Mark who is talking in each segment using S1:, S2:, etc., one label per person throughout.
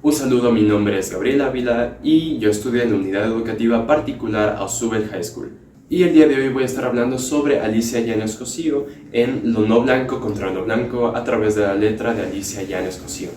S1: Un saludo, mi nombre es Gabriel Ávila y yo estudio en la unidad educativa particular Ausubel High School. Y el día de hoy voy a estar hablando sobre Alicia Yáñez Cosío en Lo no blanco contra lo blanco a través de la letra de Alicia Yáñez Cosío.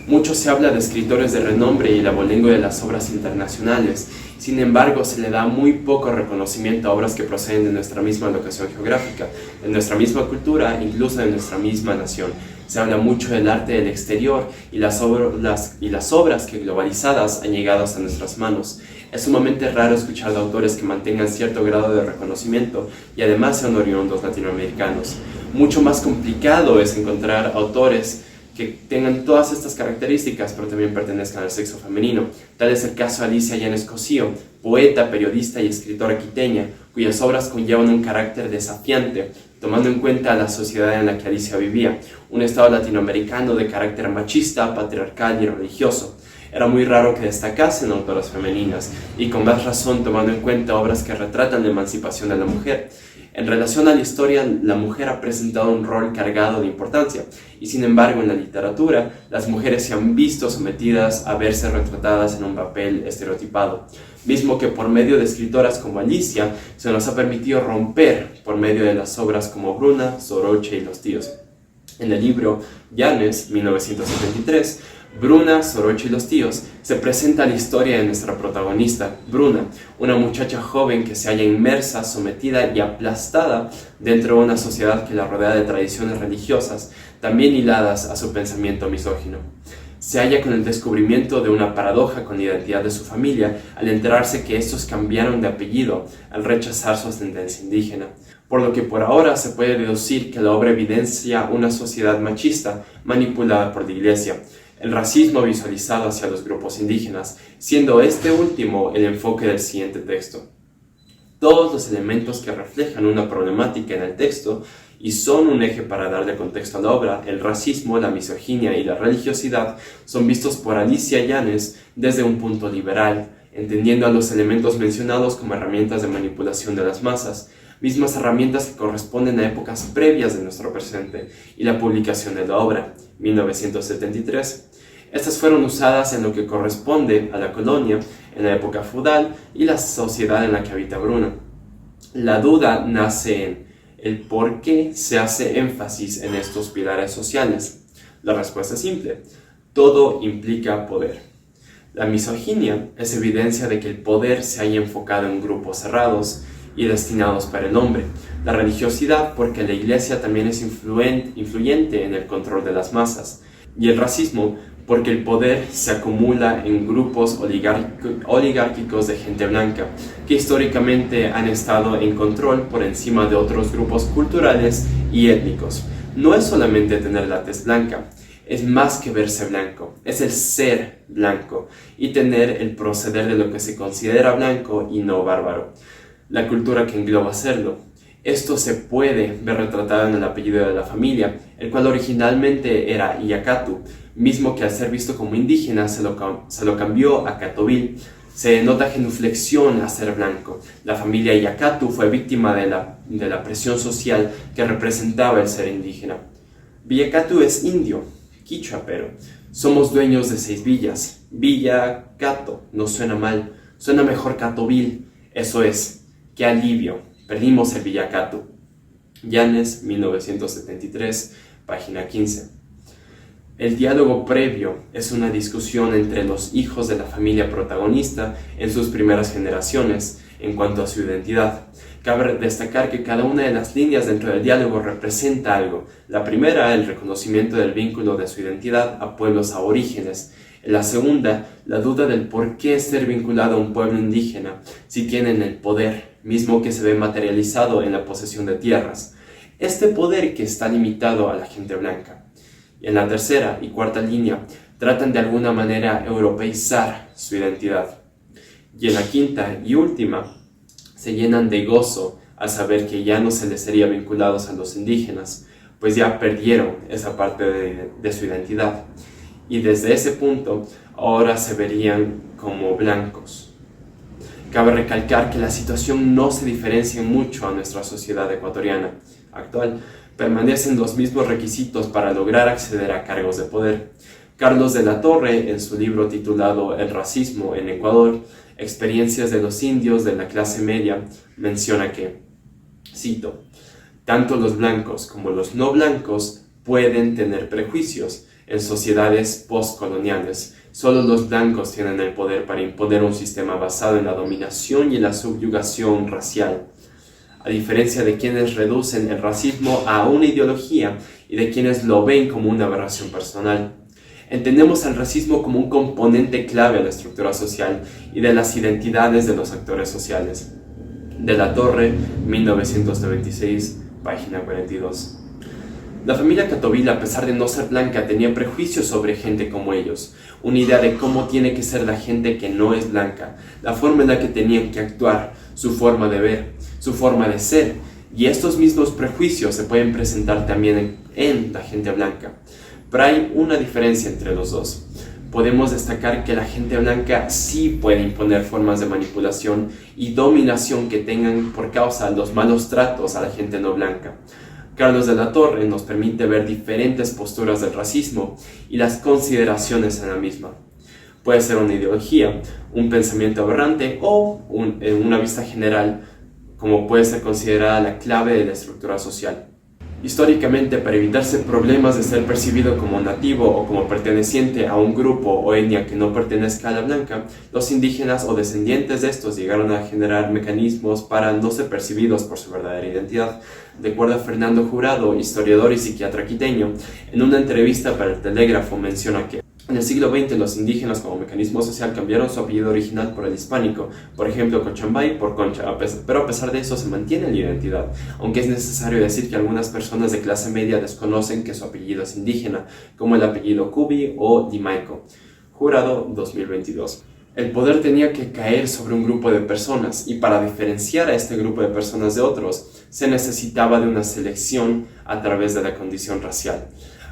S1: Mucho se habla de escritores de renombre y el abolengo de las obras internacionales. Sin embargo, se le da muy poco reconocimiento a obras que proceden de nuestra misma locación geográfica, de nuestra misma cultura, incluso de nuestra misma nación. Se habla mucho del arte del exterior y las obras que globalizadas han llegado hasta nuestras manos. Es sumamente raro escuchar de autores que mantengan cierto grado de reconocimiento y además sean oriundos latinoamericanos. Mucho más complicado es encontrar autores que tengan todas estas características, pero también pertenezcan al sexo femenino. Tal es el caso de Alicia Yáñez Cosío, poeta, periodista y escritora quiteña, cuyas obras conllevan un carácter desafiante, tomando en cuenta la sociedad en la que Alicia vivía, un estado latinoamericano de carácter machista, patriarcal y religioso. Era muy raro que destacasen autoras femeninas, y con más razón tomando en cuenta obras que retratan la emancipación de la mujer. En relación a la historia, la mujer ha presentado un rol cargado de importancia, y sin embargo en la literatura, las mujeres se han visto sometidas a verse retratadas en un papel estereotipado, mismo que por medio de escritoras como Alicia se nos ha permitido romper por medio de las obras como Bruna, Soroche y Los Tíos. En el libro Yáñez, 1973, Bruna, Soroche y Los Tíos, se presenta la historia de nuestra protagonista, Bruna, una muchacha joven que se halla inmersa, sometida y aplastada dentro de una sociedad que la rodea de tradiciones religiosas, también hiladas a su pensamiento misógino. Se halla con el descubrimiento de una paradoja con la identidad de su familia al enterarse que estos cambiaron de apellido al rechazar su ascendencia indígena, por lo que por ahora se puede deducir que la obra evidencia una sociedad machista manipulada por la Iglesia, el racismo visualizado hacia los grupos indígenas, siendo este último el enfoque del siguiente texto. Todos los elementos que reflejan una problemática en el texto y son un eje para darle contexto a la obra, el racismo, la misoginia y la religiosidad, son vistos por Alicia Yáñez desde un punto liberal, entendiendo a los elementos mencionados como herramientas de manipulación de las masas, mismas herramientas que corresponden a épocas previas de nuestro presente y la publicación de la obra, 1973. Estas fueron usadas en lo que corresponde a la colonia, en la época feudal y la sociedad en la que habita Bruna. La duda nace en el por qué se hace énfasis en estos pilares sociales. La respuesta es simple: todo implica poder. La misoginia es evidencia de que el poder se haya enfocado en grupos cerrados y destinados para el hombre. La religiosidad, porque la Iglesia también es influyente en el control de las masas. Y el racismo, porque el poder se acumula en grupos oligárquicos de gente blanca, que históricamente han estado en control por encima de otros grupos culturales y étnicos. No es solamente tener la tez blanca, es más que verse blanco, es el ser blanco y tener el proceder de lo que se considera blanco y no bárbaro. La cultura que engloba serlo. Esto se puede ver retratado en el apellido de la familia, el cual originalmente era Iyacatu, mismo que al ser visto como indígena se lo cambió a Catovil. Se nota genuflexión a ser blanco. La familia Iyacatu fue víctima de la presión social que representaba el ser indígena. Villacatu es indio, quichua, pero somos dueños de 6 villas. Villa Cato, no suena mal, suena mejor Catovil. Eso es, qué alivio, perdimos el Villacatu. Yáñez, 1973, página 15. El diálogo previo es una discusión entre los hijos de la familia protagonista en sus primeras generaciones en cuanto a su identidad. Cabe destacar que cada una de las líneas dentro del diálogo representa algo. La primera, el reconocimiento del vínculo de su identidad a pueblos aborígenes. La segunda, la duda del por qué ser vinculado a un pueblo indígena si tienen el poder, mismo que se ve materializado en la posesión de tierras. Este poder que está limitado a la gente blanca. Y en la tercera y cuarta línea, tratan de alguna manera europeizar su identidad. Y en la quinta y última, se llenan de gozo al saber que ya no se les sería vinculados a los indígenas, pues ya perdieron esa parte de su identidad. Y desde ese punto, ahora se verían como blancos. Cabe recalcar que la situación no se diferencia mucho a nuestra sociedad ecuatoriana actual. Permanecen los mismos requisitos para lograr acceder a cargos de poder. Carlos de la Torre, en su libro titulado El racismo en Ecuador, experiencias de los indios de la clase media, menciona que, cito, tanto los blancos como los no blancos pueden tener prejuicios en sociedades postcoloniales. Solo los blancos tienen el poder para imponer un sistema basado en la dominación y la subyugación racial. A diferencia de quienes reducen el racismo a una ideología y de quienes lo ven como una aberración personal. Entendemos al racismo como un componente clave de la estructura social y de las identidades de los actores sociales. De la Torre, 1996, página 42. La familia Catovilla, a pesar de no ser blanca, tenía prejuicios sobre gente como ellos, una idea de cómo tiene que ser la gente que no es blanca, la forma en la que tenían que actuar, su forma de ver, su forma de ser, y estos mismos prejuicios se pueden presentar también en la gente blanca. Pero hay una diferencia entre los dos. Podemos destacar que la gente blanca sí puede imponer formas de manipulación y dominación que tengan por causa los malos tratos a la gente no blanca. Carlos de la Torre nos permite ver diferentes posturas del racismo y las consideraciones en la misma. Puede ser una ideología, un pensamiento aberrante o una vista general, como puede ser considerada la clave de la estructura social. Históricamente, para evitarse problemas de ser percibido como nativo o como perteneciente a un grupo o etnia que no pertenezca a la blanca, los indígenas o descendientes de estos llegaron a generar mecanismos para no ser percibidos por su verdadera identidad. De acuerdo a Fernando Jurado, historiador y psiquiatra quiteño, en una entrevista para el Telégrafo menciona que en el siglo XX los indígenas como mecanismo social cambiaron su apellido original por el hispánico, por ejemplo Cochambay por Concha, pero a pesar de eso se mantiene la identidad, aunque es necesario decir que algunas personas de clase media desconocen que su apellido es indígena, como el apellido Cubi o Dimaico. Jurado 2022. El poder tenía que caer sobre un grupo de personas y para diferenciar a este grupo de personas de otros se necesitaba de una selección a través de la condición racial,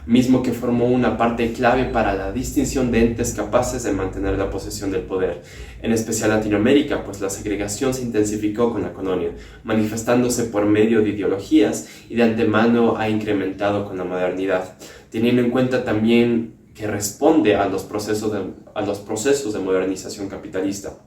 S1: mismo que formó una parte clave para la distinción de entes capaces de mantener la posesión del poder, en especial Latinoamérica, pues la segregación se intensificó con la colonia, manifestándose por medio de ideologías y de antemano ha incrementado con la modernidad, teniendo en cuenta también que responde a los procesos de modernización capitalista.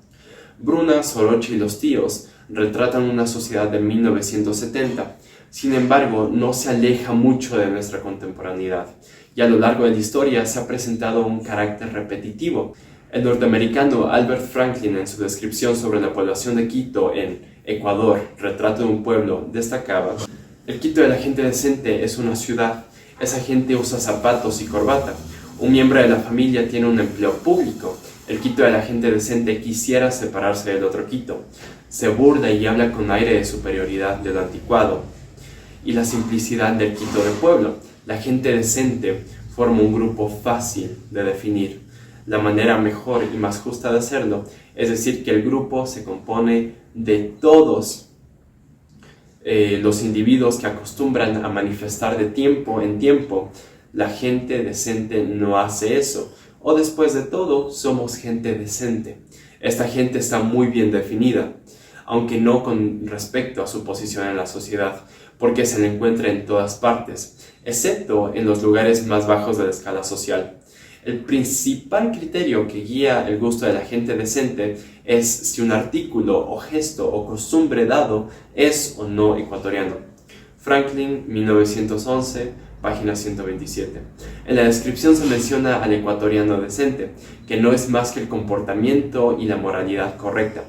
S1: Bruna, Soroche y los tíos retratan una sociedad de 1970, sin embargo, no se aleja mucho de nuestra contemporaneidad, y a lo largo de la historia se ha presentado un carácter repetitivo. El norteamericano Albert Franklin, en su descripción sobre la población de Quito en Ecuador, Retrato de un pueblo, destacaba: el Quito de la gente decente es una ciudad, esa gente usa zapatos y corbata, un miembro de la familia tiene un empleo público, el Quito de la gente decente quisiera separarse del otro Quito, se burla y habla con aire de superioridad de lo anticuado y la simplicidad del Quito de pueblo. La gente decente forma un grupo fácil de definir. La manera mejor y más justa de hacerlo es decir que el grupo se compone de todos los individuos que acostumbran a manifestar de tiempo en tiempo. La gente decente no hace eso, o después de todo, somos gente decente. Esta gente está muy bien definida, aunque no con respecto a su posición en la sociedad, porque se le encuentra en todas partes, excepto en los lugares más bajos de la escala social. El principal criterio que guía el gusto de la gente decente es si un artículo o gesto o costumbre dado es o no ecuatoriano. Franklin, 1911, página 127. En la descripción se menciona al ecuatoriano decente, que no es más que el comportamiento y la moralidad correcta,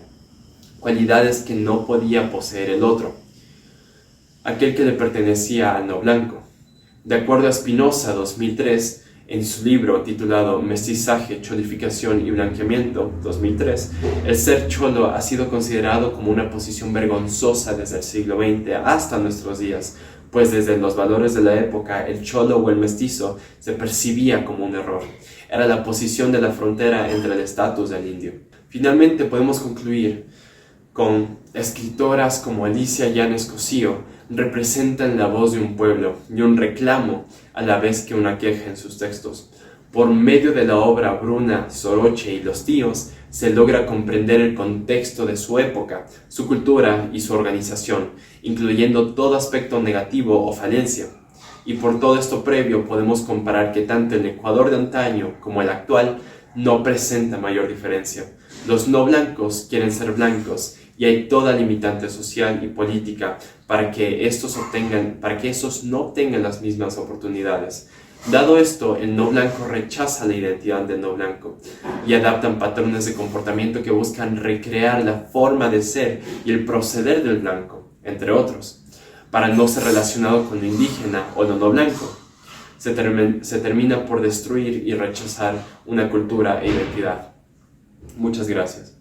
S1: cualidades que no podía poseer el otro, aquel que le pertenecía al no blanco. De acuerdo a Spinoza, 2003, en su libro titulado Mestizaje, Cholificación y Blanqueamiento, 2003, el ser cholo ha sido considerado como una posición vergonzosa desde el siglo XX hasta nuestros días, pues desde los valores de la época, el cholo o el mestizo se percibía como un error. Era la posición de la frontera entre el estatus del indio. Finalmente podemos concluir con escritoras como Alicia Yáñez Cosío representan la voz de un pueblo y un reclamo a la vez que una queja en sus textos. Por medio de la obra Bruna, Soroche y los tíos se logra comprender el contexto de su época, su cultura y su organización, incluyendo todo aspecto negativo o falencia. y por todo esto previo podemos comparar que tanto el Ecuador de antaño como el actual no presenta mayor diferencia. Los no blancos quieren ser blancos y hay toda limitante social y política para que estos no obtengan las mismas oportunidades. Dado esto, el no blanco rechaza la identidad del no blanco y adaptan patrones de comportamiento que buscan recrear la forma de ser y el proceder del blanco, entre otros, para no ser relacionado con lo indígena o lo no blanco. Se termina por destruir y rechazar una cultura e identidad. Muchas gracias.